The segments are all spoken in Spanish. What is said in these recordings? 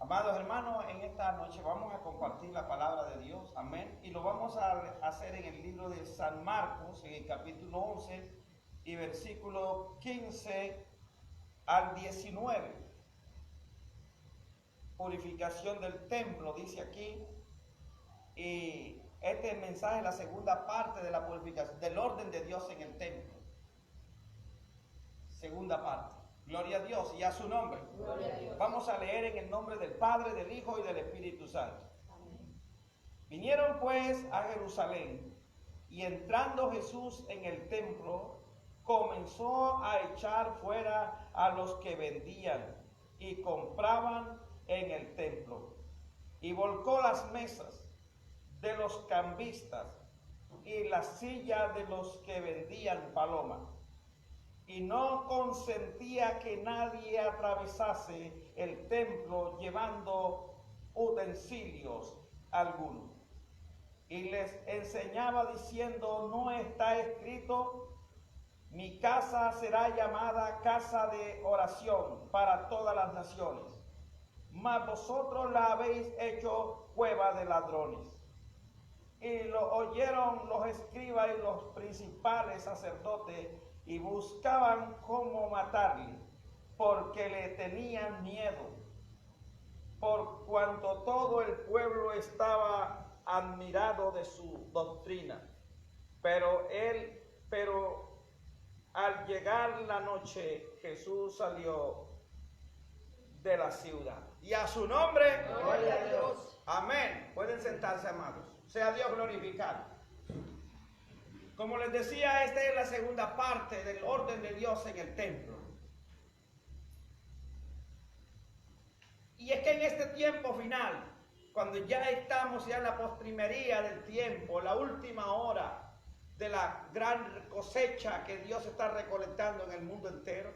Amados hermanos, en esta noche vamos a compartir la palabra de Dios, amén, y lo vamos a hacer en el libro de San Marcos, en el capítulo 11 y versículo 15 al 19. Purificación del templo, dice aquí, y este mensaje es la segunda parte de la purificación, del orden de Dios en el templo. Segunda parte. Gloria a Dios y a su nombre. Gloria a Dios. Vamos a leer en el nombre del Padre, del Hijo y del Espíritu Santo. Amén. Vinieron pues a Jerusalén, y entrando Jesús en el templo, comenzó a echar fuera a los que vendían y compraban en el templo, y volcó las mesas de los cambistas y las sillas de los que vendían palomas, y no consentía que nadie atravesase el templo llevando utensilios alguno. Y les enseñaba diciendo: ¿no está escrito? Mi casa será llamada casa de oración para todas las naciones, mas vosotros la habéis hecho cueva de ladrones. Y lo oyeron los escribas y los principales sacerdotes, y buscaban cómo matarle, porque le tenían miedo, por cuanto todo el pueblo estaba admirado de su doctrina. Pero al llegar la noche, Jesús salió de la ciudad. Y a su nombre, Gloria a Dios. Amén. Pueden sentarse, amados. Sea Dios glorificado. Como les decía, esta es la segunda parte del orden de Dios en el templo. Y es que en este tiempo final, cuando ya estamos ya en la postrimería del tiempo, la última hora de la gran cosecha que Dios está recolectando en el mundo entero,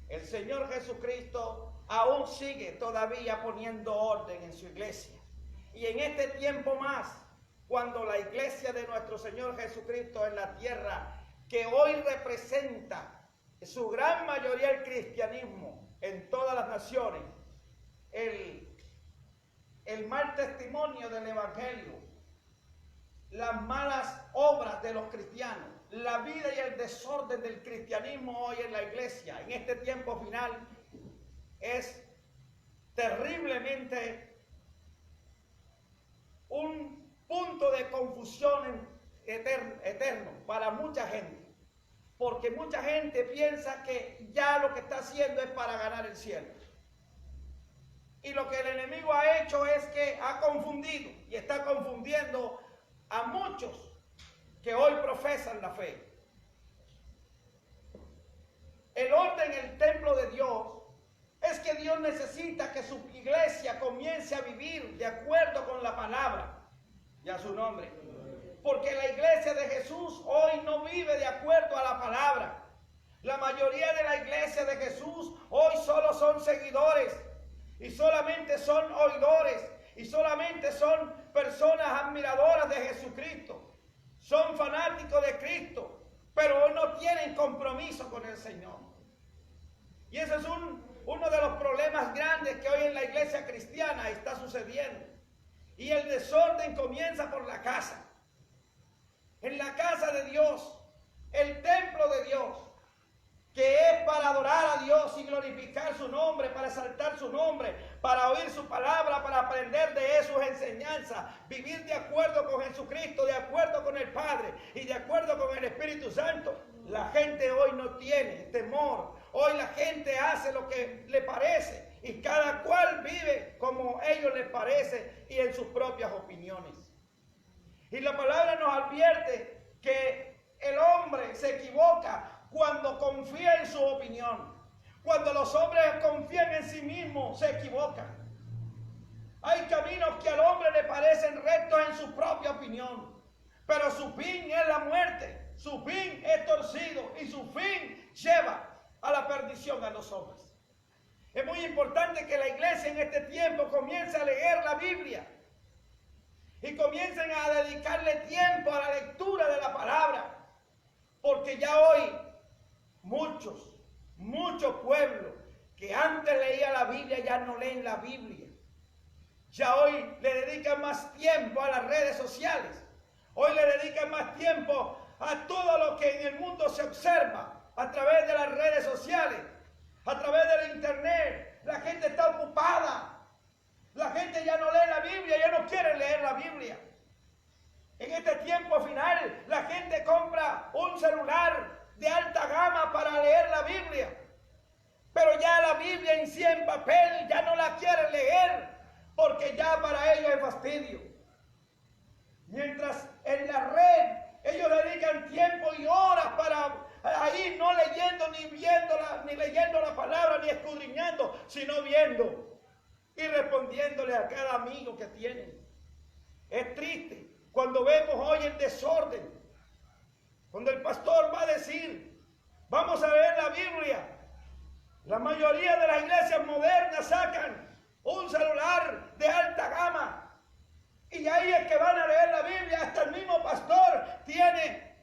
el Señor Jesucristo aún sigue todavía poniendo orden en su iglesia. Y en este tiempo más, cuando la iglesia de nuestro Señor Jesucristo en la tierra, que hoy representa su gran mayoría el cristianismo en todas las naciones, el mal testimonio del evangelio, las malas obras de los cristianos, la vida y el desorden del cristianismo hoy en la iglesia, en este tiempo final, es terriblemente un punto de confusión eterno para mucha gente, porque mucha gente piensa que ya lo que está haciendo es para ganar el cielo. Y lo que el enemigo ha hecho es que ha confundido y está confundiendo a muchos que hoy profesan la fe. El orden en el templo de Dios es que Dios necesita que su iglesia comience a vivir de acuerdo con la palabra y a su nombre. Porque la iglesia de Jesús hoy no vive de acuerdo a la palabra. La mayoría de la iglesia de Jesús hoy solo son seguidores y solamente son oidores y solamente son personas admiradoras de Jesucristo. Son fanáticos de Cristo, pero hoy no tienen compromiso con el Señor. Y ese es uno de los problemas grandes que hoy en la iglesia cristiana está sucediendo. Y el desorden comienza por la casa. En la casa de Dios, el templo de Dios, que es para adorar a Dios y glorificar su nombre, para exaltar su nombre, para oír su palabra, para aprender de sus enseñanzas, vivir de acuerdo con Jesucristo, de acuerdo con el Padre y de acuerdo con el Espíritu Santo. La gente hoy no tiene temor. Hoy la gente hace lo que le parece y cada cual vive como a ellos les parece y en sus propias opiniones. Y la palabra nos advierte que el hombre se equivoca cuando confía en su opinión. Cuando los hombres confían en sí mismos, se equivocan. Hay caminos que al hombre le parecen rectos en su propia opinión, pero su fin es la muerte, su fin es torcido y su fin lleva a la perdición a los hombres. Es muy importante que la iglesia en este tiempo comience a leer la Biblia y comiencen a dedicarle tiempo a la lectura de la palabra, porque ya hoy muchos pueblos que antes leían la Biblia ya no leen la Biblia. ya hoy le dedican más tiempo a las redes sociales. Hoy le dedican más tiempo a todo lo que en el mundo se observa a través de las redes sociales, a través del internet. La gente está ocupada. La gente ya no lee la Biblia, ya no quiere leer la Biblia. En este tiempo final, la gente compra un celular de alta gama para leer la Biblia. Pero ya la Biblia en sí en papel ya no la quieren leer, porque ya para ellos es fastidio. Mientras en la red ellos dedican tiempo y horas para ahí no leyendo ni viéndola, ni leyendo la palabra, ni escudriñando, sino viendo y respondiéndole a cada amigo que tienen. Es triste cuando vemos hoy el desorden, cuando el pastor va a decir, vamos a leer la Biblia. La mayoría de las iglesias modernas sacan un celular de alta gama y ahí es que van a leer la Biblia. Hasta el mismo pastor tiene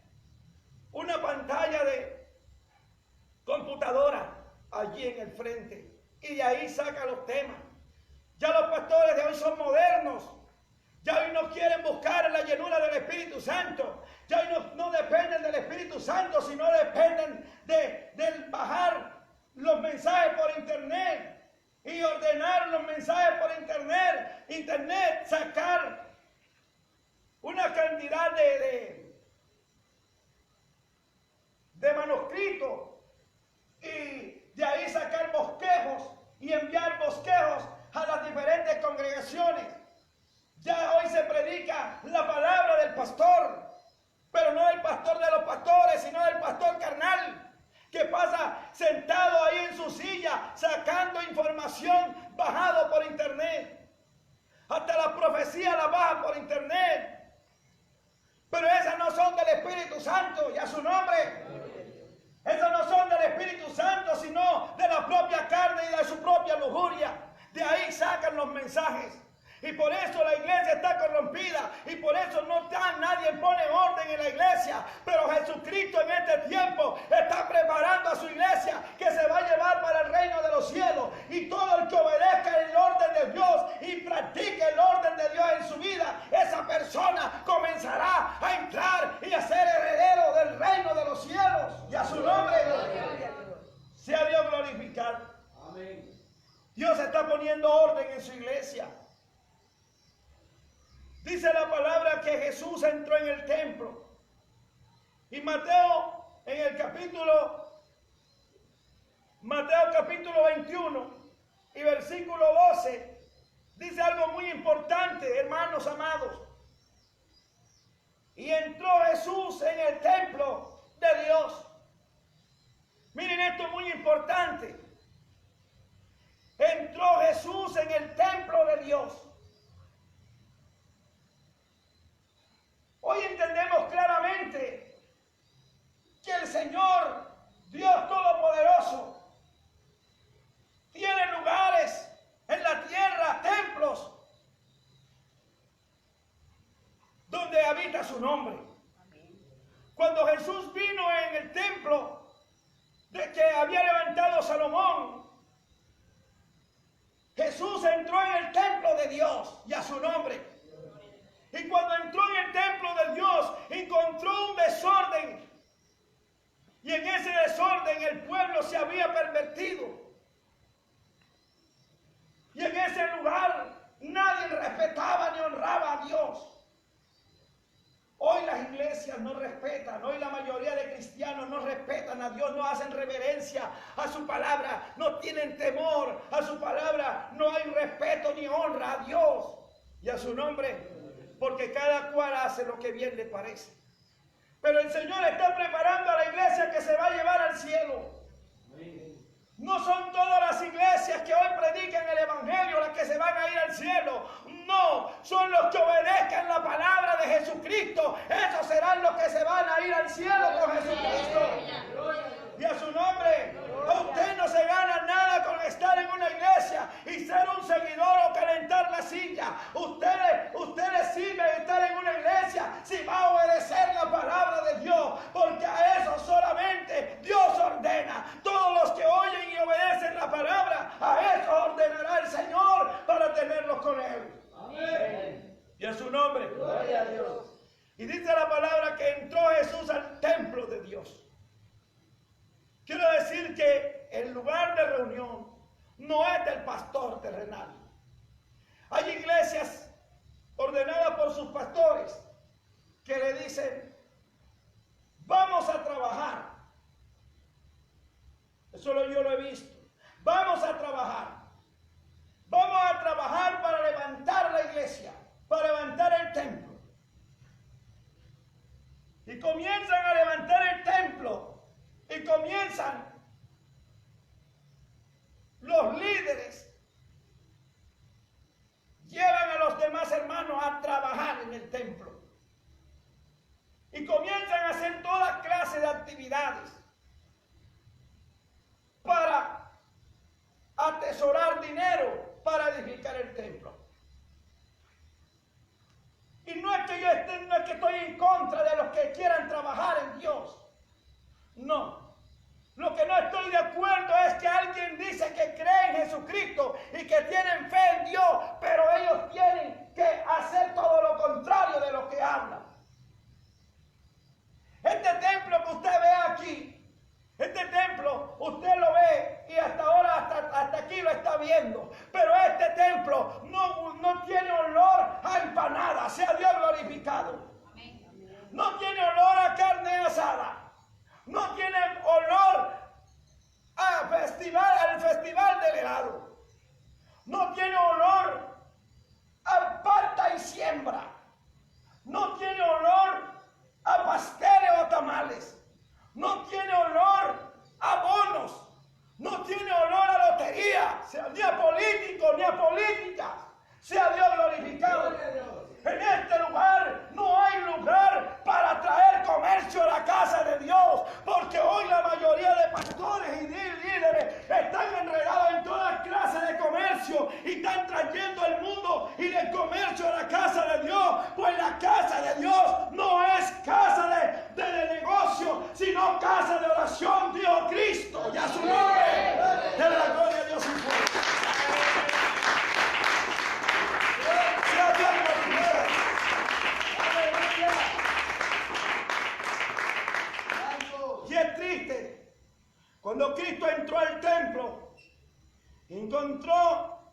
una pantalla de computadora allí en el frente y de ahí saca los temas. Ya los pastores de hoy son modernos. Ya hoy no quieren buscar la llenura del Espíritu Santo. Ya hoy no dependen del Espíritu Santo, sino dependen del bajar los mensajes por internet y ordenar los mensajes por internet, sacar una cantidad de manuscritos y de ahí sacar bosquejos y enviar bosquejos a las diferentes congregaciones. Ya hoy se predica la palabra del pastor, pero no del pastor de los pastores, sino del pastor carnal, que pasa sentado ahí en su silla, sacando información bajado por internet. Hasta las profecías las bajan por internet. Pero esas no son del Espíritu Santo, y a su nombre. Esas no son del Espíritu Santo, sino de la propia carne y de su propia lujuria. De ahí sacan los mensajes. Y por eso la iglesia está corrompida. Y por eso nadie pone orden en la iglesia. Pero Jesucristo en este tiempo está preparando a su iglesia, que se va a llevar para el reino de los cielos. Y todo el que obedezca el orden de Dios y practique el orden de Dios en su vida, esa persona comenzará a entrar y a ser heredero del reino de los cielos. Y a su nombre sea Dios glorificado. Amén. Dios está poniendo orden en su iglesia. Dice la palabra que Jesús entró en el templo. Y Mateo capítulo 21 y versículo 12 dice algo muy importante, hermanos amados. Y entró Jesús en el templo de Dios. Miren, esto es muy importante. Entró Jesús en el templo de Dios. Hoy entendemos claramente que el Señor, Dios Todopoderoso, tiene lugares en la tierra, templos, donde habita su nombre. Cuando Jesús vino en el templo de que había levantado Salomón, Jesús entró en el templo de Dios y a su nombre. Y cuando entró en el templo de Dios, encontró un desorden. Y en ese desorden el pueblo se había pervertido. Y en ese lugar nadie respetaba ni honraba a Dios. Hoy las iglesias no respetan, hoy la mayoría de cristianos no respetan a Dios, no hacen reverencia a su palabra, no tienen temor a su palabra, no hay respeto ni honra a Dios y a su nombre. Porque cada cual hace lo que bien le parece. Pero el Señor está preparando a la iglesia que se va a llevar al cielo. No son todas las iglesias que hoy predican el Evangelio las que se van a ir al cielo. No, son los que obedezcan la palabra de Jesucristo. Esos serán los que se van a ir al cielo con Jesucristo. Y a su nombre. Usted no se gana nada con estar en una iglesia y ser un seguidor o calentar la silla. Usted le sirve estar en una iglesia si va a obedecer la palabra de Dios, porque a eso solamente Dios ordena. Todos los que oyen y obedecen la palabra, a eso ordenará el Señor para tenerlos con Él. su nombre. Gloria a Dios. Y dice la palabra que entró Jesús al templo de Dios. Quiero decir que el lugar de reunión no es del pastor terrenal. Hay iglesias ordenadas por sus pastores que le dicen, vamos a trabajar. Eso yo lo he visto. Vamos a trabajar. Vamos a trabajar para levantar la iglesia, para levantar el templo. Y comienzan a levantar el templo. Y comienzan los líderes. Llevan a los demás hermanos a trabajar en el templo. Y comienzan a hacer toda clase de actividades para atesorar dinero para edificar el templo. Y no es que estoy en contra de los que quieran trabajar en Dios. No. Lo que no estoy de acuerdo es que alguien dice que cree en Jesucristo y que tienen fe en Dios, pero ellos tienen que hacer todo lo contrario de lo que hablan. Este templo que usted ve aquí, este templo usted lo ve y hasta ahora, hasta aquí lo está viendo. Pero este templo no tiene olor a empanada, sea Dios glorificado. No tiene olor a carne asada. No tiene olor al festival del helado. No tiene olor a parta y siembra. No tiene olor a pasteles o tamales. No tiene olor a bonos. No tiene olor a lotería, ni a políticos, ni a políticas. Sea Dios glorificado. En este lugar no hay lugar para traer comercio a la casa de Dios, porque hoy la mayoría de pastores y líderes están enredados en toda clase de comercio y están trayendo el mundo y el comercio a la casa de Dios. Pues la casa de Dios no es casa de negocio, sino casa de oración, Dios Cristo. Y a su nombre, de la gloria a Dios y fuerza. Sea Dios glorificado. Y es triste, cuando Cristo entró al templo, encontró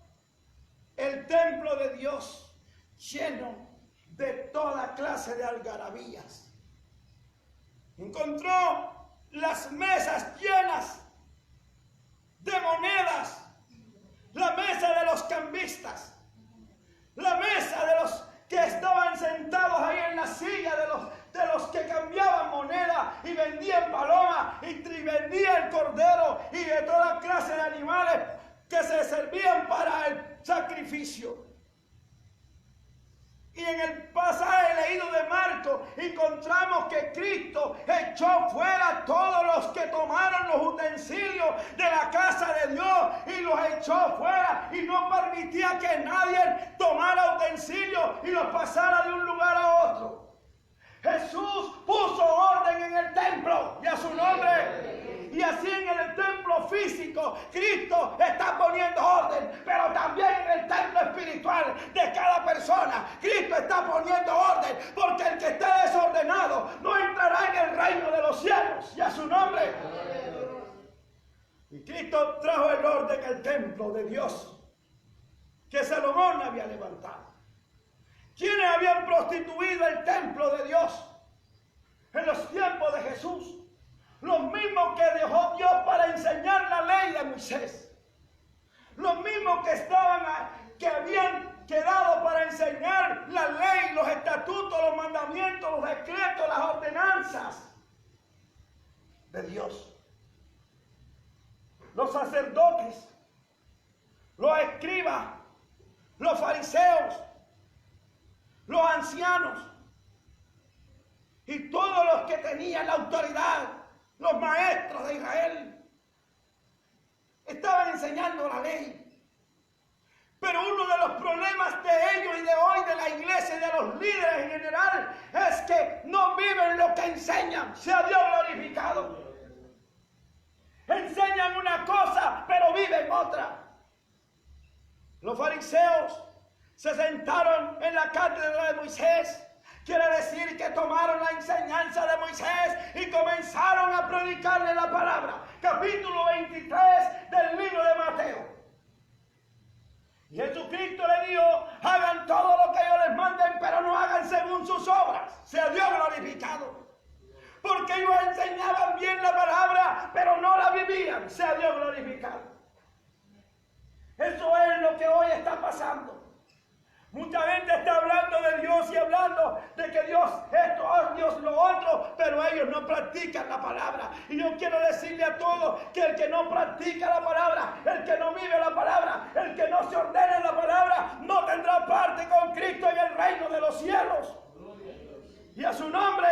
el templo de Dios lleno de toda clase de algarabías. Encontró las mesas llenas de monedas, la mesa de los cambistas, la mesa de los que estaban sentados ahí en la silla, de los que cambiaban moneda y vendían palomas y vendían el cordero y de toda clase de animales que se servían para el sacrificio. Y en el pasaje leído de Marcos encontramos que Cristo echó fuera a todos los que tomaron los utensilios de la casa de Dios y los echó fuera y no permitía que nadie tomara utensilios y los pasara de un lugar a otro. Jesús puso orden en el templo y a su nombre. Y así en el templo físico Cristo está poniendo orden, pero también en el templo espiritual de cada persona Cristo está poniendo orden, porque el que esté desordenado no entrará en el reino de los cielos. Y a su nombre. Y Cristo trajo el orden al templo de Dios que Salomón había levantado. ¿Quiénes habían prostituido el templo de Dios en los tiempos de Jesús? Los mismos que dejó Dios para enseñar la ley de Moisés. Los mismos que habían quedado para enseñar la ley, los estatutos, los mandamientos, los decretos, las ordenanzas de Dios. Los sacerdotes, los escribas, los fariseos, los ancianos y todos los que tenían la autoridad, los maestros de Israel, estaban enseñando la ley. Pero uno de los problemas de ellos y de hoy, de la iglesia y de los líderes en general, es que no viven lo que enseñan. Sea Dios glorificado. Enseñan una cosa, pero viven otra. Los fariseos se sentaron en la cátedra de Moisés. Quiere decir que tomaron la enseñanza de Moisés y comenzaron a predicarle la palabra. Capítulo 23 del libro de Mateo. Y Jesucristo le dijo: hagan todo lo que yo les manden, pero no hagan según sus obras. Sea Dios glorificado. Porque ellos enseñaban bien la palabra, pero no la vivían. Sea Dios glorificado. Eso es lo que hoy está pasando. Mucha gente está hablando de Dios y hablando de que Dios esto, Dios lo otro, pero ellos no practican la palabra. Y yo quiero decirle a todos que el que no practica la palabra, el que no vive la palabra, el que no se ordena en la palabra, no tendrá parte con Cristo en el reino de los cielos. Y a su nombre,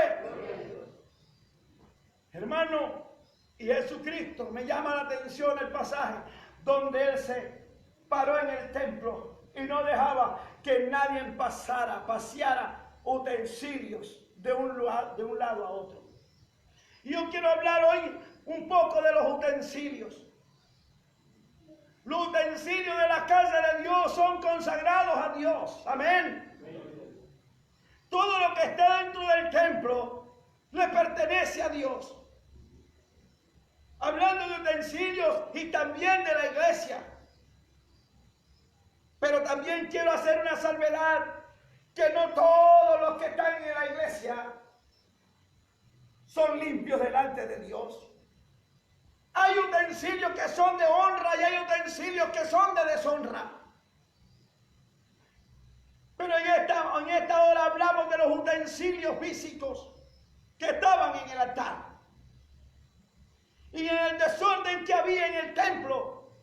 hermano, y Jesucristo, me llama la atención el pasaje donde Él se paró en el templo y no dejaba que nadie paseara utensilios de un lado a otro. Y yo quiero hablar hoy un poco de los utensilios. Los utensilios de la casa de Dios son consagrados a Dios. Amén. Todo lo que está dentro del templo le pertenece a Dios. Hablando de utensilios y también de la iglesia. Pero también quiero hacer una salvedad, que no todos los que están en la iglesia son limpios delante de Dios. Hay utensilios que son de honra y hay utensilios que son de deshonra. Pero en esta hora hablamos de los utensilios físicos que estaban en el altar. Y en el desorden que había en el templo,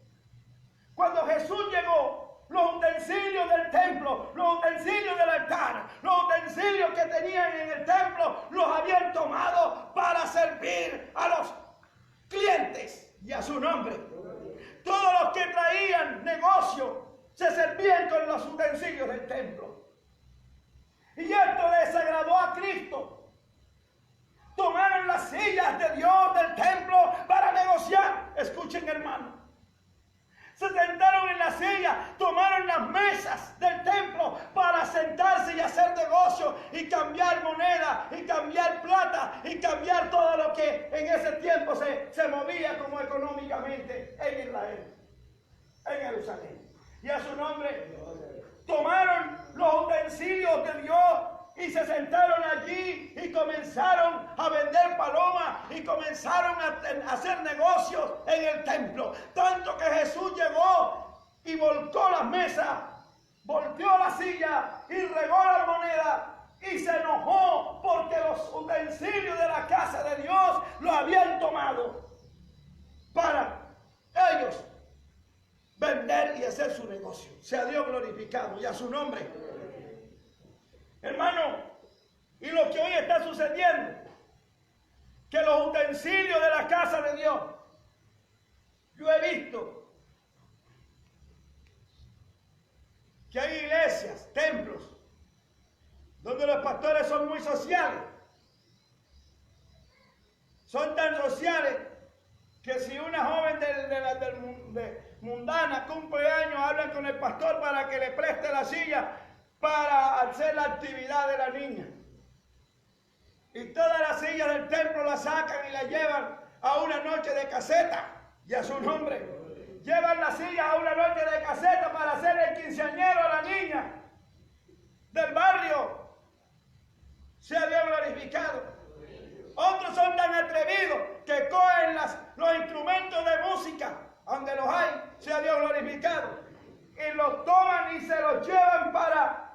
cuando Jesús llegó, los utensilios del templo, los utensilios del altar, los utensilios que tenían en el templo, los habían tomado para servir a los clientes y a su nombre. Todos los que traían negocio se servían con los utensilios del templo. Y esto desagradó a Cristo. Tomaron las sillas de Dios del templo para negociar. Escuchen, hermano. Se sentaron en la silla, tomaron las mesas del templo para sentarse y hacer negocio y cambiar moneda y cambiar plata y cambiar todo lo que en ese tiempo se movía como económicamente en Israel, en Jerusalén. Y a su nombre tomaron los utensilios de Dios y se sentaron allí y comenzaron a vender palomas y comenzaron a hacer negocios en el templo. Tanto que Jesús llegó y volcó las mesas, volteó la silla y regó la moneda y se enojó porque los utensilios de la casa de Dios lo habían tomado para ellos vender y hacer su negocio. Sea Dios glorificado y a su nombre. Hermano, y lo que hoy está sucediendo, que los utensilios de la casa de Dios, yo he visto que hay iglesias, templos, donde los pastores son muy sociales. Son tan sociales que si una joven mundana cumple años, hablan con el pastor para que le preste la silla para hacer la actividad de la niña. Y todas las sillas del templo las sacan y las llevan a una noche de caseta. Y a su nombre. Llevan las sillas a una noche de caseta para hacer el quinceañero a la niña del barrio. Sea Dios glorificado. Otros son tan atrevidos que cogen los instrumentos de música, donde los hay, sea Dios glorificado, y los toman y se los llevan para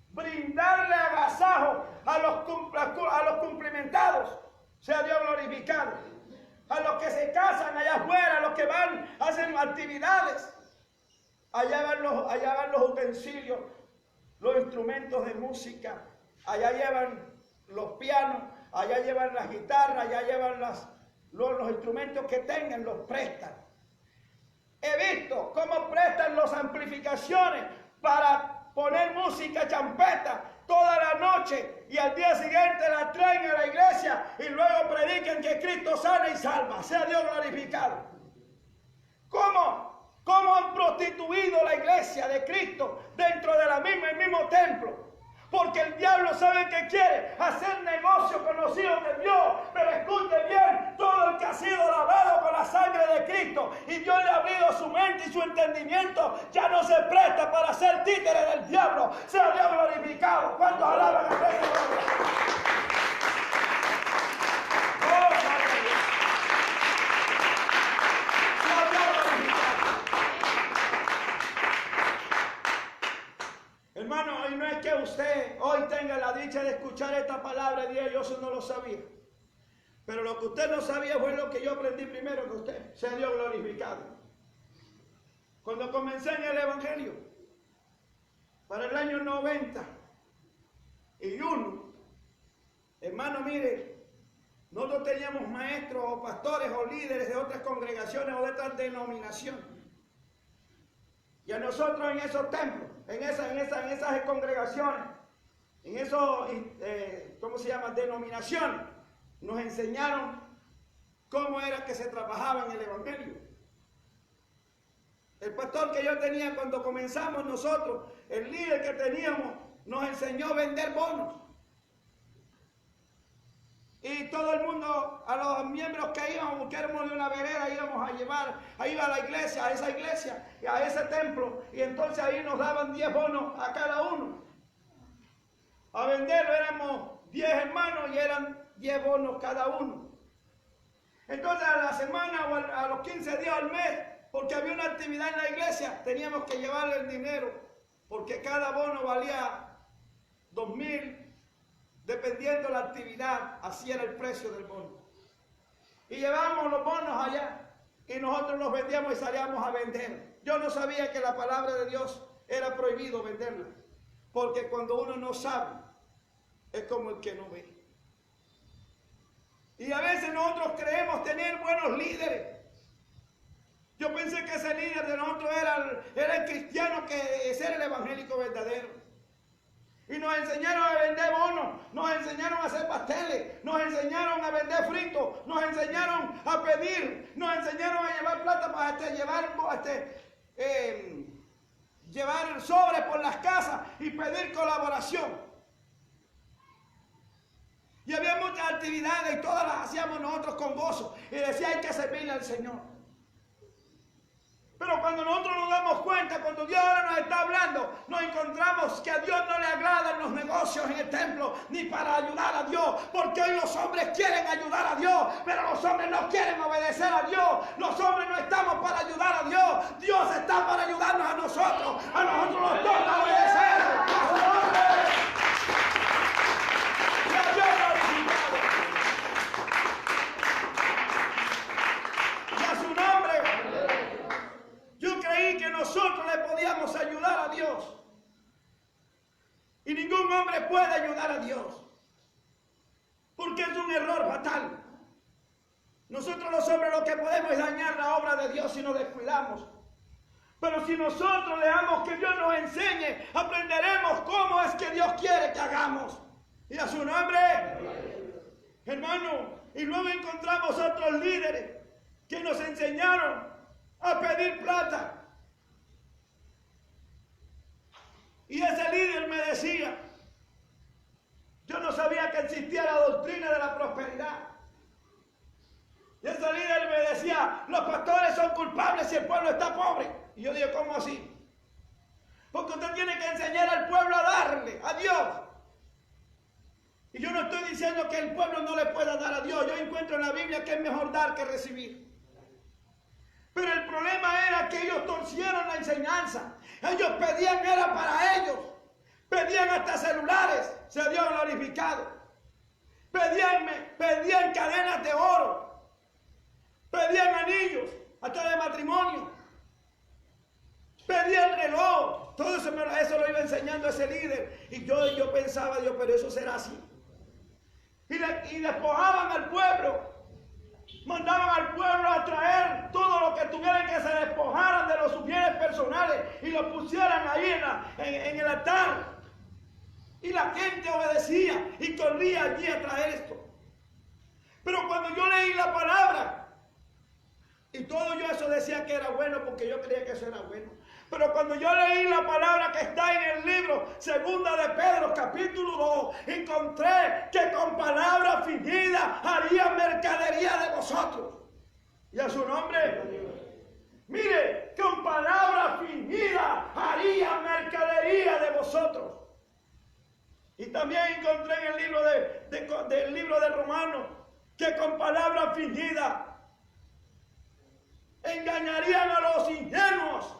brindarle agasajo a los cumplimentados, sea Dios glorificado, a los que se casan allá afuera, a los que van, hacen actividades. Allá van los utensilios, los instrumentos de música, allá llevan los pianos, allá llevan las guitarras, allá llevan los instrumentos que tengan, los prestan. He visto cómo prestan las amplificaciones para poner música champeta toda la noche y al día siguiente la traen a la iglesia y luego predican que Cristo sana y salva. Sea Dios glorificado. ¿Cómo han prostituido la iglesia? iglesia de Cristo dentro de el mismo templo. Porque el diablo sabe que quiere hacer negocio con los hijos de Dios. Pero escuche bien, todo el que ha sido lavado con la sangre de Cristo y Dios le ha abrido su mente y su entendimiento, ya no se presta para ser títere del diablo. Sea Dios glorificado. ¿Cuántos alaban al Rey de Gloria? ¡Oh, gloria a Dios! Sea Dios glorificado. Hermano, y no es que usted hoy tenga la dicha de escuchar esta palabra de Dios, yo eso no lo sabía. Pero lo que usted no sabía fue lo que yo aprendí primero que usted. Sea Dios glorificado. Cuando comencé en el Evangelio, para el año 91, hermano, mire, nosotros teníamos maestros o pastores o líderes de otras congregaciones o de otras denominaciones. Y a nosotros en esos templos, en esas congregaciones, en esos, ¿cómo se llama? Denominaciones, nos enseñaron cómo era que se trabajaba en el Evangelio. El pastor que yo tenía cuando comenzamos nosotros, el líder que teníamos, nos enseñó a vender bonos. Y todo el mundo, a los miembros que íbamos, que éramos de una vereda, íbamos a llevar, ahí a la iglesia, a esa iglesia, y a ese templo, y entonces ahí nos daban 10 bonos a cada uno. A venderlo éramos 10 hermanos y eran 10 bonos cada uno. Entonces a la semana o a los 15 días al mes, porque había una actividad en la iglesia, teníamos que llevarle el dinero, porque cada bono valía 2,000. Dependiendo de la actividad, así era el precio del bono. Y llevábamos los bonos allá y nosotros los vendíamos y salíamos a vender. Yo no sabía que la palabra de Dios era prohibido venderla. Porque cuando uno no sabe, es como el que no ve. Y a veces nosotros creemos tener buenos líderes. Yo pensé que ese líder de nosotros era el cristiano, que ese era el evangélico verdadero. Y nos enseñaron a vender bonos, nos enseñaron a hacer pasteles, nos enseñaron a vender fritos, nos enseñaron a pedir, nos enseñaron a llevar plata para llevar sobres por las casas y pedir colaboración. Y había muchas actividades y todas las hacíamos nosotros con gozo. Y decía, hay que servirle al Señor. Pero cuando nosotros nos damos cuenta, cuando Dios ahora nos está hablando, nos encontramos que a Dios no le agradan los negocios en el templo, ni para ayudar a Dios, porque hoy los hombres quieren ayudar a Dios, pero los hombres no quieren obedecer a Dios. Los hombres no estamos para ayudar a Dios, Dios está para ayudarnos a nosotros nos toca obedecer a su nombre. Y a Dios glorificado. Y a su nombre. Yo creí que nosotros le podíamos ayudar a Dios. Y ningún hombre puede ayudar a Dios. Porque es un error fatal. Nosotros los hombres lo que podemos es dañar la obra de Dios si nos descuidamos. Pero si nosotros dejamos que Dios nos enseñe, aprenderemos cómo es que Dios quiere que hagamos. Y a su nombre, hermano, y luego encontramos otros líderes que nos enseñaron a pedir plata. Y ese líder me decía, yo no sabía que existía la doctrina de la prosperidad. Y ese líder me decía, los pastores son culpables si el pueblo está pobre. Y yo digo, ¿cómo así? Porque usted tiene que enseñar al pueblo a darle a Dios. Y yo no estoy diciendo que el pueblo no le pueda dar a Dios. Yo encuentro en la Biblia que es mejor dar que recibir. Pero el problema era que ellos torcieron la enseñanza. Ellos pedían, era para ellos. Pedían hasta celulares, se dio glorificado. Pedían cadenas de oro. Pedían anillos, hasta de matrimonio. Pedían reloj. Todo eso lo iba enseñando ese líder. Y yo pensaba, Dios, pero eso será así. Y despojaban al pueblo. Mandaban al pueblo a traer todo lo que tuvieran, que se despojaran de los bienes personales y lo pusieran ahí en el altar. Y la gente obedecía y corría allí a traer esto. Pero cuando yo leí la palabra, y todo yo eso decía que era bueno porque yo creía que eso era bueno. Pero cuando yo leí la palabra que está en el libro Segunda de Pedro, capítulo 2, encontré que con palabra fingida haría mercadería de vosotros. Y a su nombre, mire, con palabra fingida haría mercadería de vosotros. Y también encontré en el libro del libro de Romanos que con palabra fingida engañarían a los ingenuos.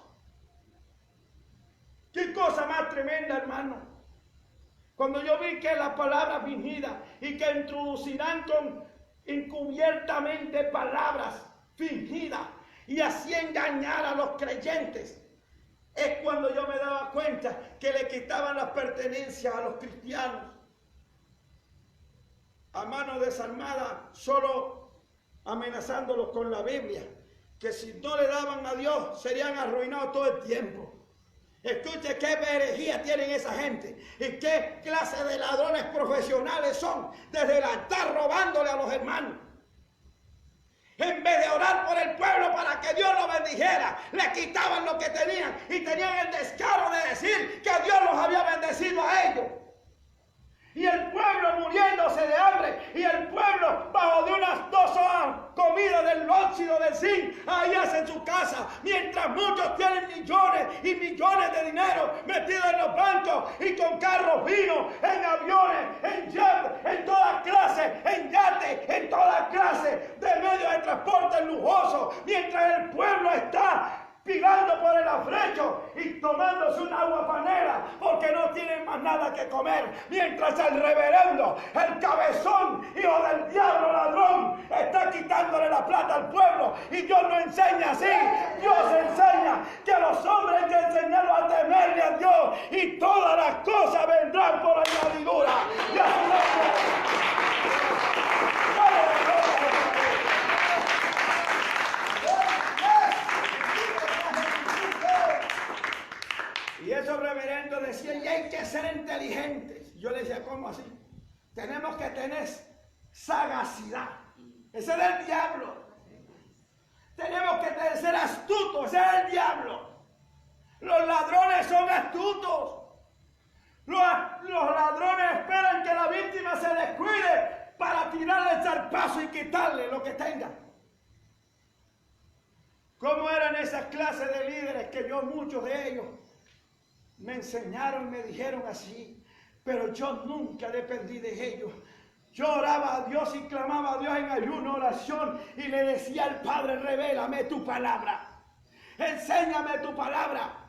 Qué cosa más tremenda, hermano. Cuando yo vi que la palabra fingida y que introducirán encubiertamente palabras fingidas y así engañar a los creyentes, es cuando yo me daba cuenta que le quitaban las pertenencias a los cristianos a mano desarmada, solo amenazándolos con la Biblia, que si no le daban a Dios serían arruinados todo el tiempo. Escuche qué herejía tienen esa gente y qué clase de ladrones profesionales son, desde el altar robándole a los hermanos. En vez de orar por el pueblo para que Dios lo bendijera, le quitaban lo que tenían y tenían el descaro de decir que Dios los había bendecido a ellos. Y el pueblo muriéndose de hambre, y el pueblo bajo de unas 2 horas comida del óxido del zinc, ahí hacen su casa, mientras muchos tienen millones y millones de dinero metidos en los bancos y con carros finos, en aviones, en jet, en toda clase, en yate, en toda clase de medios de transporte lujosos, mientras el pueblo está pilando por el afrecho y tomándose un agua panela porque no tienen más nada que comer, mientras el reverendo, el cabezón, hijo del diablo ladrón, está quitándole la plata al pueblo. Y Dios no enseña así. Dios enseña que los hombres hay que enseñarlos a temerle a Dios y todas las cosas vendrán por añadidura. Y a su nombre. Y esos reverendos decían, y hay que ser inteligentes. Yo les decía, ¿cómo así? Tenemos que tener sagacidad. Ese es el diablo. Tenemos que ser astutos. Ese es el diablo. Los ladrones son astutos. Los ladrones esperan que la víctima se descuide para tirarle el zarpazo y quitarle lo que tenga. ¿Cómo eran esas clases de líderes que muchos de ellos me enseñaron, me dijeron así, pero yo nunca dependí de ellos? Yo oraba a Dios y clamaba a Dios en ayuno, oración, y le decía al Padre, revélame tu palabra, enséñame tu palabra.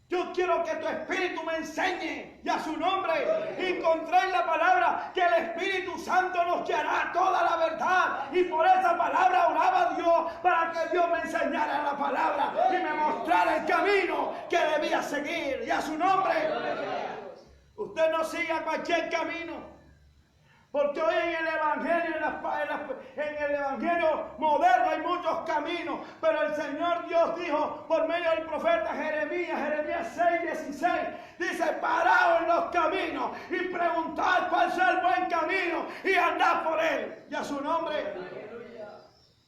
Yo quiero que tu Espíritu me enseñe, y a su nombre encontré en la palabra que el Espíritu Santo nos guiará toda la verdad, y por esa palabra oraba a Dios para que Dios me enseñara la palabra y me mostrara el camino que debía seguir, y a su nombre. Usted no siga cualquier camino, porque hoy en el Evangelio, en el Evangelio moderno hay muchos caminos, pero el Señor Dios dijo por medio del profeta Jeremías 6:16, dice, paraos en los caminos y preguntad cuál sea el buen camino y andad por él, y a su nombre.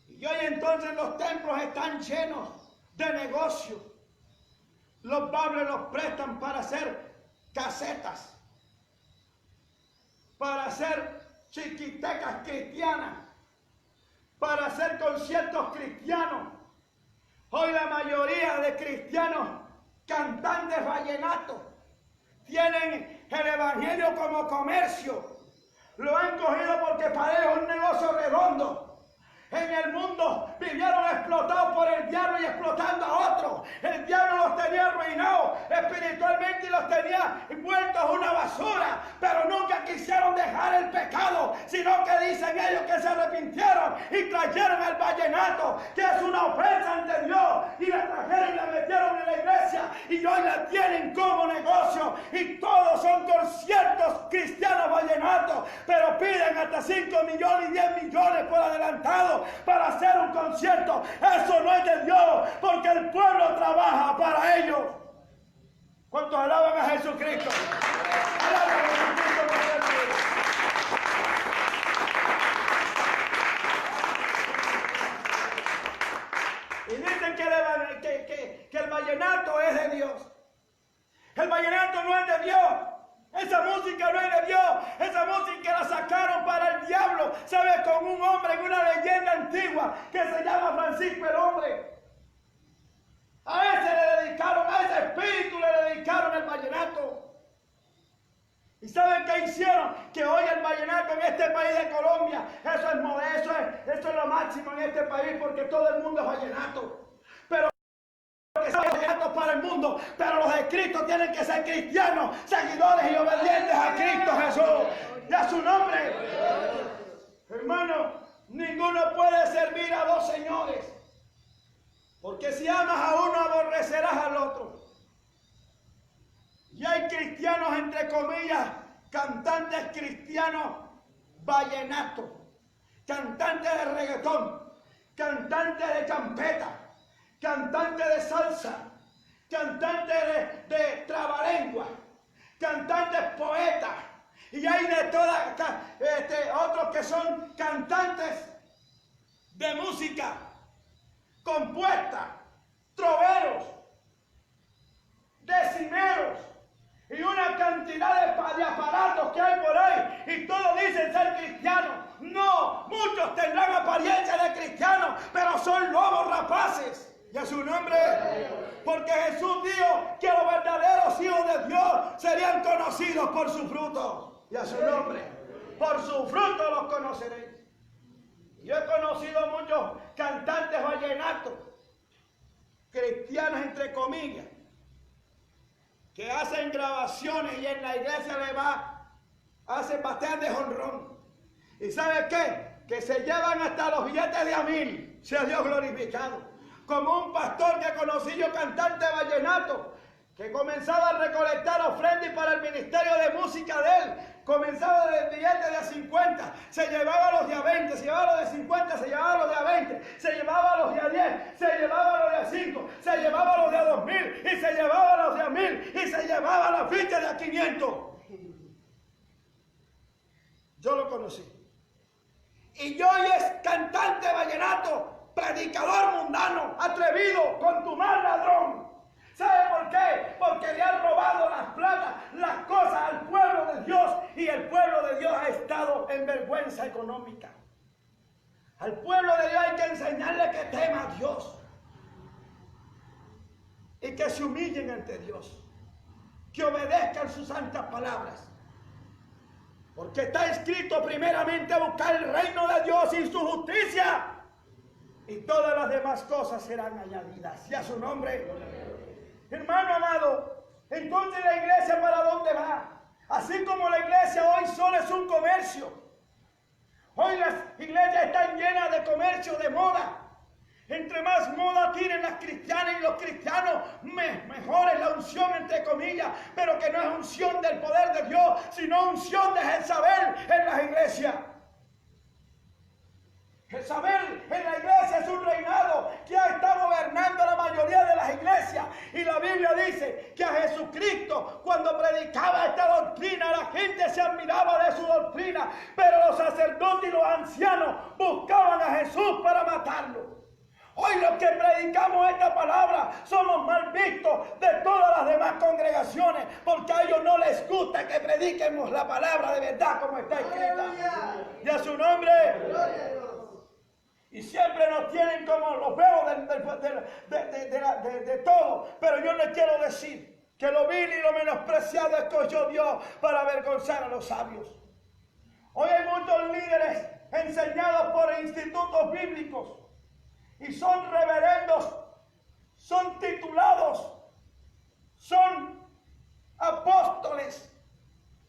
Y hoy entonces los templos están llenos de negocios. Los padres los prestan para hacer casetas, para hacer chiquitecas cristianas, para hacer conciertos cristianos. Hoy la mayoría de cristianos, cantantes vallenatos, tienen el evangelio como comercio. Lo han cogido porque parece un negocio redondo. En el mundo vivieron explotados por el diablo y explotando a otros. El diablo los tenía arruinados espiritualmente y los tenía vueltos a una basura, pero nunca quisieron dejar el pecado, sino que dicen ellos que se arrepintieron y trajeron el vallenato, que es una ofensa ante Dios, y la trajeron y la metieron en la iglesia y hoy la tienen como negocio, y todos son conciertos cristianos vallenatos, pero piden hasta 5 millones y 10 millones por adelantado para hacer un concierto. Eso no es de Dios, porque el pueblo trabaja para ellos. ¿Cuántos alaban a Jesucristo? Alaban a Jesucristo. Y dicen que el vallenato es de Dios. El vallenato no es de Dios. Esa música no es de Dios. Esa música la sacaron para el diablo. ¿Sabe? Con un hombre en una leyenda antigua que se llama Francisco el Hombre. A ese le dedicaron, a ese espíritu le dedicaron el vallenato. ¿Y saben qué hicieron? Que hoy el vallenato en este país de Colombia, eso es lo máximo en este país, porque todo el mundo es vallenato. Pero que son vallenatos para el mundo, pero los de Cristo tienen que ser cristianos, seguidores y obedientes a Cristo Jesús y a su nombre. Hermano, ninguno puede servir a dos señores, porque si amas a uno aborrecerás al otro. Y hay cristianos, entre comillas, cantantes cristianos vallenatos, cantantes de reggaetón, cantantes de champeta, cantantes de salsa, cantantes de trabalengua, cantantes poetas. Y hay de todas, otros que son cantantes de música compuesta, troveros, decimeros, y una cantidad de aparatos que hay por ahí, y todos dicen ser cristianos. No, muchos tendrán apariencia de cristianos, pero son lobos rapaces. Y a su nombre, porque Jesús dijo que los verdaderos hijos de Dios serían conocidos por su fruto. Y a su nombre, por su fruto los conoceréis. Yo he conocido muchos cantantes vallenatos, cristianos entre comillas, que hacen grabaciones y en la iglesia hacen bateas de jonrón. ¿Y sabe qué? Que se llevan hasta los billetes de a 1000, sea Dios glorificado. Como un pastor que conocí yo, cantante vallenato, que comenzaba a recolectar ofrendas para el ministerio de música de él. Comenzaba del billete de a 50, se llevaba los de a 20, se llevaba los de 50, se llevaba los de a 20, se llevaba los de a 10, se llevaba los de a 5, se llevaba los de a 2000 y se llevaba los de a 1000 y se llevaba la ficha de a 500. Yo lo conocí. Y yo hoy es cantante vallenato, predicador mundano, atrevido, contumaz, ladrón. ¿Sabe por qué? Porque le han robado las plata, las cosas al pueblo de Dios, y el pueblo de Dios ha estado en vergüenza económica. Al pueblo de Dios hay que enseñarle que tema a Dios y que se humillen ante Dios, que obedezcan sus santas palabras. Porque está escrito primeramente buscar el reino de Dios y su justicia, y todas las demás cosas serán añadidas. Y a su nombre. Hermano amado, entonces la iglesia, ¿para dónde va? Así como la iglesia hoy solo es un comercio. Hoy las iglesias están llenas de comercio, de moda. Entre más moda tienen las cristianas y los cristianos, mejor es la unción, entre comillas, pero que no es unción del poder de Dios, sino unción de Jezabel en las iglesias. Jezabel en la iglesia es un reinado que ha estado gobernando la mayoría de las iglesias. Y la Biblia dice que a Jesucristo, cuando predicaba esta doctrina, la gente se admiraba de su doctrina, pero los sacerdotes y los ancianos buscaban a Jesús para matarlo. Hoy los que predicamos esta palabra somos mal vistos de todas las demás congregaciones, porque a ellos no les gusta que prediquemos la palabra de verdad como está escrita. Y a su nombre. Y siempre nos tienen como los feos de todo. Pero yo les quiero decir que lo vil y lo menospreciado escogió Dios para avergonzar a los sabios. Hoy hay muchos líderes enseñados por institutos bíblicos y son reverendos, son titulados, son apóstoles,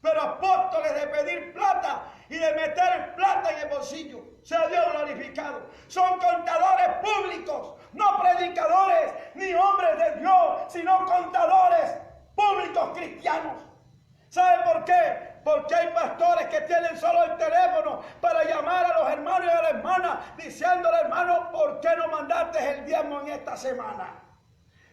pero apóstoles de pedir plata y de meter plata en el bolsillo. Sea Dios glorificado. Son contadores públicos, no predicadores ni hombres de Dios, sino contadores públicos cristianos. ¿Sabe por qué? Porque hay pastores que tienen solo el teléfono para llamar a los hermanos y a las hermanas diciéndole: hermano, ¿por qué no mandaste el diezmo en esta semana?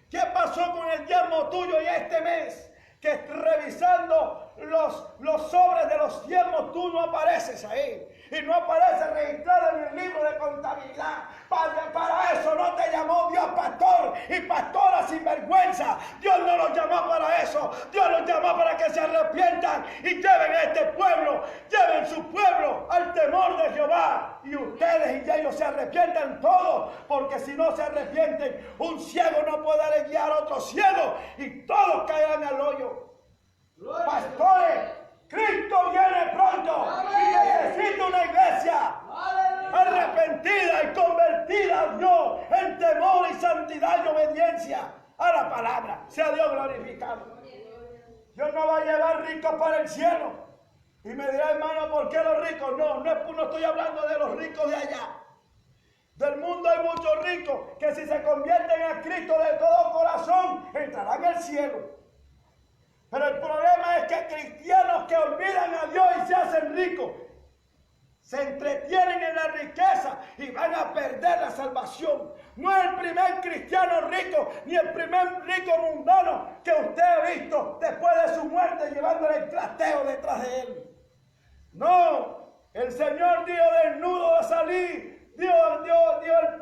¿Qué pasó con el diezmo tuyo y este mes? Que revisando los sobres de los diezmos, tú no apareces ahí. Y no apareces registrado en el libro de contabilidad. Para eso no te llamó Dios pastor y pastora sin vergüenza. Dios no los llamó para eso. Dios los llamó para que se arrepientan y lleven a este pueblo, lleven su pueblo al temor de Jehová. Y ustedes y ellos se arrepientan todos, porque si no se arrepienten, un ciego no podrá guiar a otro ciego y todos caerán al hoyo. Pastores, Cristo viene pronto y necesita una iglesia arrepentida y convertida a Dios en temor y santidad y obediencia a la palabra. Sea Dios glorificado. Dios no va a llevar ricos para el cielo. Y me dirá, hermano, ¿por qué los ricos? No estoy hablando de los ricos de allá. Del mundo hay muchos ricos que si se convierten a Cristo de todo corazón, entrarán al cielo. Pero el problema es que cristianos que olvidan a Dios y se hacen ricos, se entretienen en la riqueza y van a perder la salvación. No es el primer cristiano rico, ni el primer rico mundano que usted ha visto después de su muerte llevándole el trasteo detrás de él. No, el Señor dio desnudo a salir, dio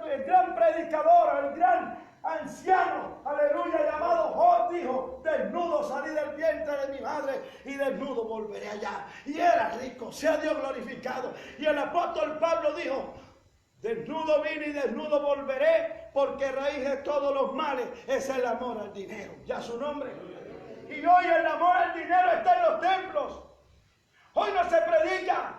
el gran predicador, el gran anciano, aleluya, llamado Job, dijo, desnudo salí del vientre de mi madre y desnudo volveré allá. Y era rico, sea Dios glorificado. Y el apóstol Pablo dijo, desnudo vine y desnudo volveré, porque raíz de todos los males es el amor al dinero. Ya su nombre. Y hoy el amor al dinero está en los templos. Hoy no se predica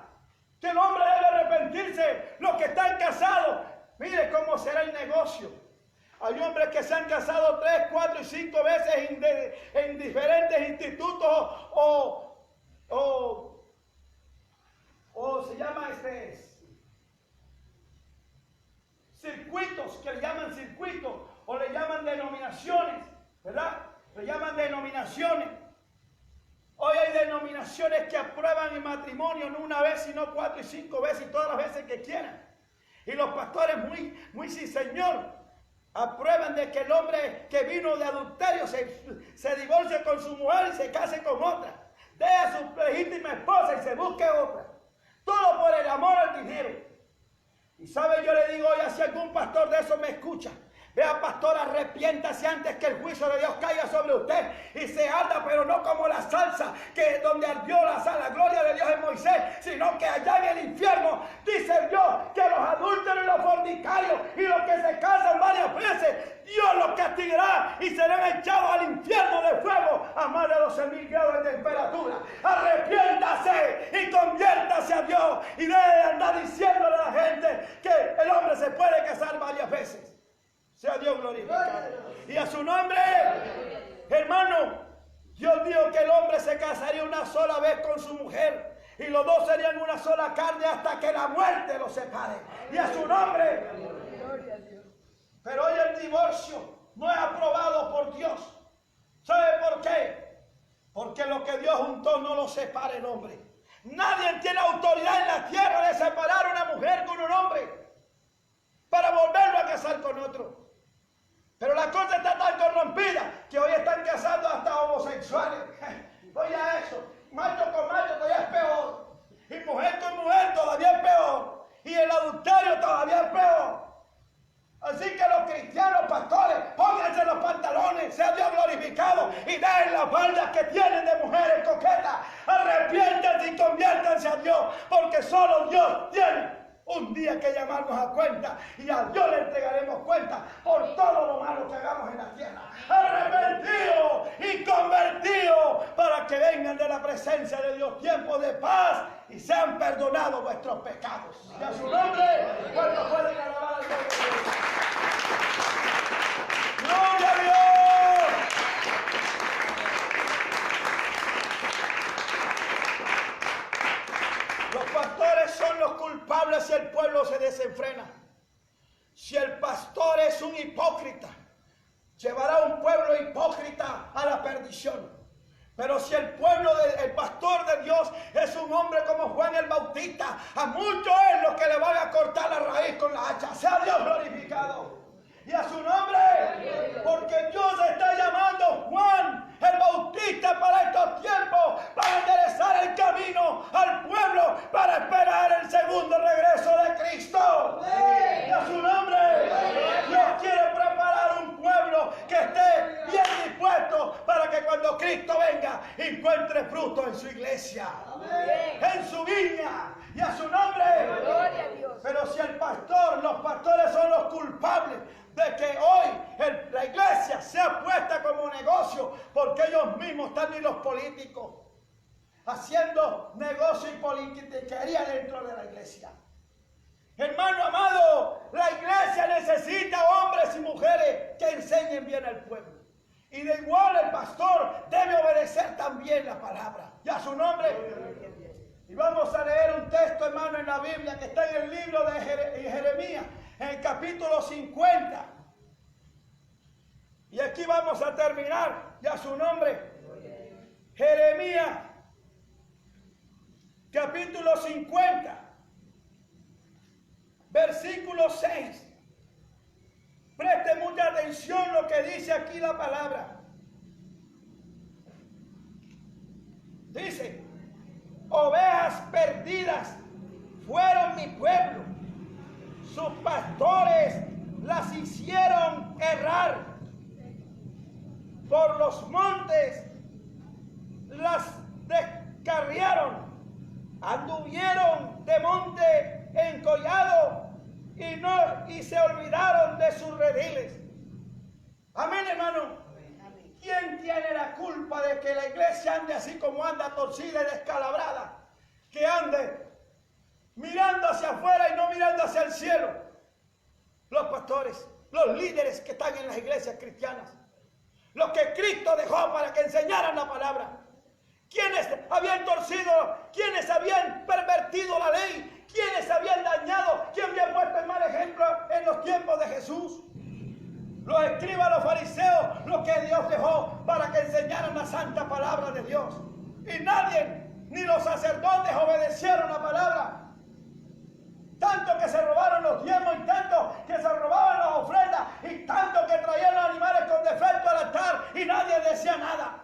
que el hombre debe arrepentirse. Los que están casados, mire cómo será el negocio. Hay hombres que se han casado 3, 4 y 5 veces en diferentes institutos o se llama circuitos, que le llaman circuitos o le llaman denominaciones, ¿verdad? Le llaman denominaciones. Hoy hay denominaciones que aprueban el matrimonio no una vez, sino 4 y 5 veces y todas las veces que quieran. Y los pastores muy sí señor, aprueban de que el hombre que vino de adulterio se divorcie con su mujer y se case con otra. Deje a su legítima esposa y se busque otra. Todo por el amor al dinero. Y sabe, yo le digo hoy, si algún pastor de eso me escucha, vea, pastor, arrepiéntase antes que el juicio de Dios caiga sobre usted y se arda, pero no como la salsa, que es donde ardió la gloria de Dios en Moisés, sino que allá en el infierno, dice Dios, que los adúlteros y los fornicarios y los que se casan varias veces, Dios los castigará y serán echados al infierno de fuego a más de 12,000 grados de temperatura. Arrepiéntase y conviértase a Dios y deje de andar diciéndole a la gente que el hombre se puede casar varias veces. Sea Dios glorificado. Y a su nombre, hermano, Dios dijo que el hombre se casaría una sola vez con su mujer y los dos serían una sola carne hasta que la muerte los separe. Y a su nombre. Pero hoy el divorcio no es aprobado por Dios. ¿Sabe por qué? Porque lo que Dios juntó no lo separa el hombre. Nadie tiene autoridad en la tierra de separar una mujer con un hombre para volverlo a casar con otro. Pero la cosa está tan corrompida que hoy están casando hasta homosexuales. Oye eso, macho con macho todavía es peor. Y mujer con mujer todavía es peor. Y el adulterio todavía es peor. Así que los cristianos, pastores, pónganse los pantalones, sea Dios glorificado, y dejen las faldas que tienen de mujeres coquetas. Arrepiéntanse y conviértanse a Dios, porque solo Dios tiene un día que llamarnos a cuenta, y a Dios le entregaremos cuenta por todo lo malo que hagamos en la tierra. Arrepentidos y convertidos para que vengan de la presencia de Dios tiempos de paz y sean perdonados vuestros pecados. Y a su nombre, ¿cuántos pueden alabar al Señor? ¡Gloria a Dios! Los pastores son los culpables si el pueblo se desenfrena. Si el pastor es un hipócrita, llevará a un pueblo hipócrita a la perdición. Pero si el pastor de Dios es un hombre como Juan el Bautista, a muchos es los que le van a cortar la raíz con la hacha. Sea Dios glorificado. Y a su nombre, porque Dios está llamando a Juan el Bautista para estos tiempos, para Cristo venga, encuentre fruto en su iglesia, en su viña, y a su nombre. Gloria a Dios. Pero si el pastor, los pastores son los culpables de que hoy la iglesia sea puesta como negocio, porque ellos mismos están, y los políticos, haciendo negocio y politiquería dentro de la iglesia. Hermano amado, la iglesia necesita hombres y mujeres que enseñen bien al pueblo. Y de igual el pastor debe obedecer también la palabra. Y a su nombre. Y vamos a leer un texto, hermano, en la Biblia que está en el libro de Jeremías, en el capítulo 50. Y aquí vamos a terminar. Y a su nombre. Jeremías, capítulo 50. Versículo 6. Preste mucha atención lo que dice aquí la palabra. Dice: ovejas perdidas fueron mi pueblo. Sus pastores las hicieron errar. Por los montes las descarriaron. Anduvieron de monte encollado y se olvidaron de sus rediles. Amén, hermano. ¿Quién tiene la culpa de que la iglesia ande así como anda, torcida y descalabrada? Que ande mirando hacia afuera y no mirando hacia el cielo. Los pastores, los líderes que están en las iglesias cristianas, los que Cristo dejó para que enseñaran la palabra. ¿Quiénes habían torcido? ¿Quiénes habían pervertido la ley? ¿Quiénes habían dañado? ¿Quién había puesto el mal ejemplo en los tiempos de Jesús? Los escribas, los fariseos, los que Dios dejó para que enseñaran la santa palabra de Dios. Y nadie, ni los sacerdotes, obedecieron la palabra. Tanto que se robaron los diezmos, y tanto que se robaban las ofrendas, y tanto que traían los animales con defecto al altar, y nadie decía nada.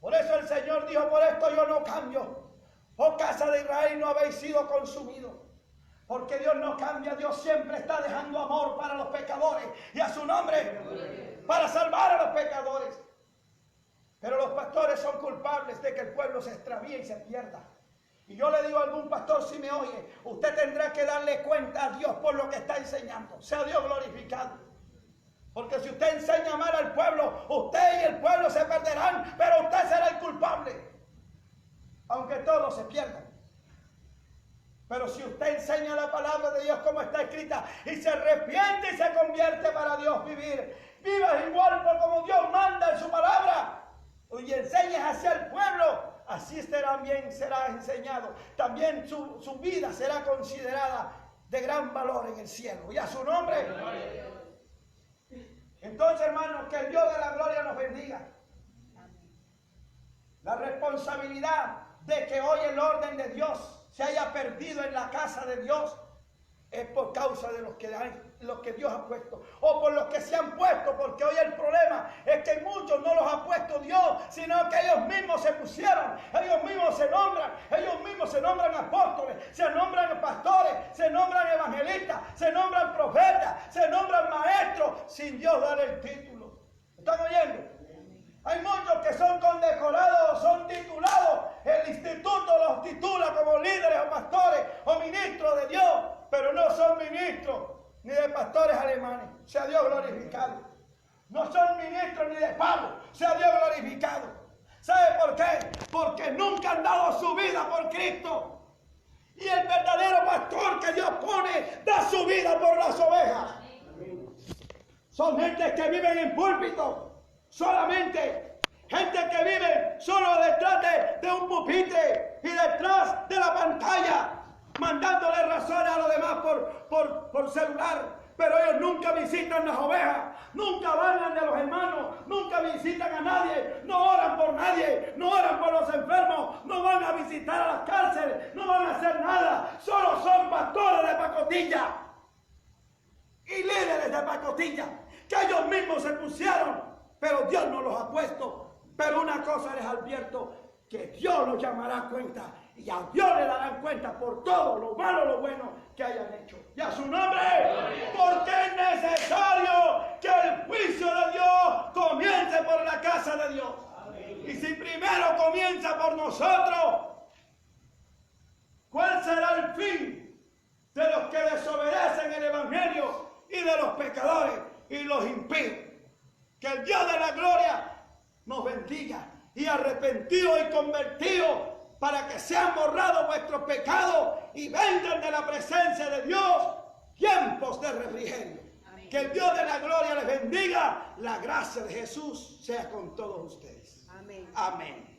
Por eso el Señor dijo: por esto yo no cambio. Oh casa de Israel, no habéis sido consumidos. Porque Dios no cambia. Dios siempre está dejando amor para los pecadores. Y a su nombre, para salvar a los pecadores. Pero los pastores son culpables de que el pueblo se extravíe y se pierda. Y yo le digo a algún pastor, si me oye, usted tendrá que darle cuenta a Dios por lo que está enseñando. Sea Dios glorificado. Porque si usted enseña mal al pueblo, usted y el pueblo se perderán, pero usted será el culpable. Aunque todos se pierdan. Pero si usted enseña la palabra de Dios como está escrita, y se arrepiente y se convierte para Dios vivir, viva igual como Dios manda en su palabra, y enseñes hacia el pueblo, así también será enseñado. También su vida será considerada de gran valor en el cielo. Y a su nombre. Entonces, hermanos, que el Dios de la gloria nos bendiga. La responsabilidad de que hoy el orden de Dios se haya perdido en la casa de Dios es por causa de los que Dios ha puesto, o por los que se han puesto, porque hoy el problema es que muchos no los ha puesto Dios, sino que ellos mismos se pusieron, ellos mismos se nombran apóstoles, se nombran pastores, se nombran evangelistas, se nombran profetas, se nombran maestros, sin Dios dar el título. ¿Están oyendo? Hay muchos que son condecorados, son titulados, el instituto los titula como líderes o pastores o ministros de Dios, pero no son ministros ni de pastores alemanes. Sea Dios glorificado. No son ministros ni de Pablo. Sea Dios glorificado. ¿Sabe por qué? Porque nunca han dado su vida por Cristo. Y el verdadero pastor que Dios pone da su vida por las ovejas. Son gente que viven en púlpito solamente. Gente que vive solo detrás de un pupitre y detrás de la pantalla, mandándole razones a los demás por celular. Pero ellos nunca visitan las ovejas, nunca van de los hermanos, nunca visitan a nadie, no oran por nadie, no oran por los enfermos, no van a visitar a las cárceles, no van a hacer nada. Solo son pastores de pacotilla y líderes de pacotilla que ellos mismos se pusieron, pero Dios no los ha puesto. Pero una cosa les advierto, que Dios los llamará a cuenta, y a Dios le darán cuenta por todo lo malo, lo bueno que hayan hecho. Y a su nombre, porque es necesario que el juicio de Dios comience por la casa de Dios. Y si primero comienza por nosotros, ¿cuál será el fin de los que desobedecen el Evangelio y de los pecadores y los impíos? Que el Dios de la gloria nos bendiga, y arrepentidos y convertidos, para que sean borrados vuestros pecados y vengan de la presencia de Dios tiempos de refrigerio. Amén. Que el Dios de la gloria les bendiga. La gracia de Jesús sea con todos ustedes. Amén. Amén.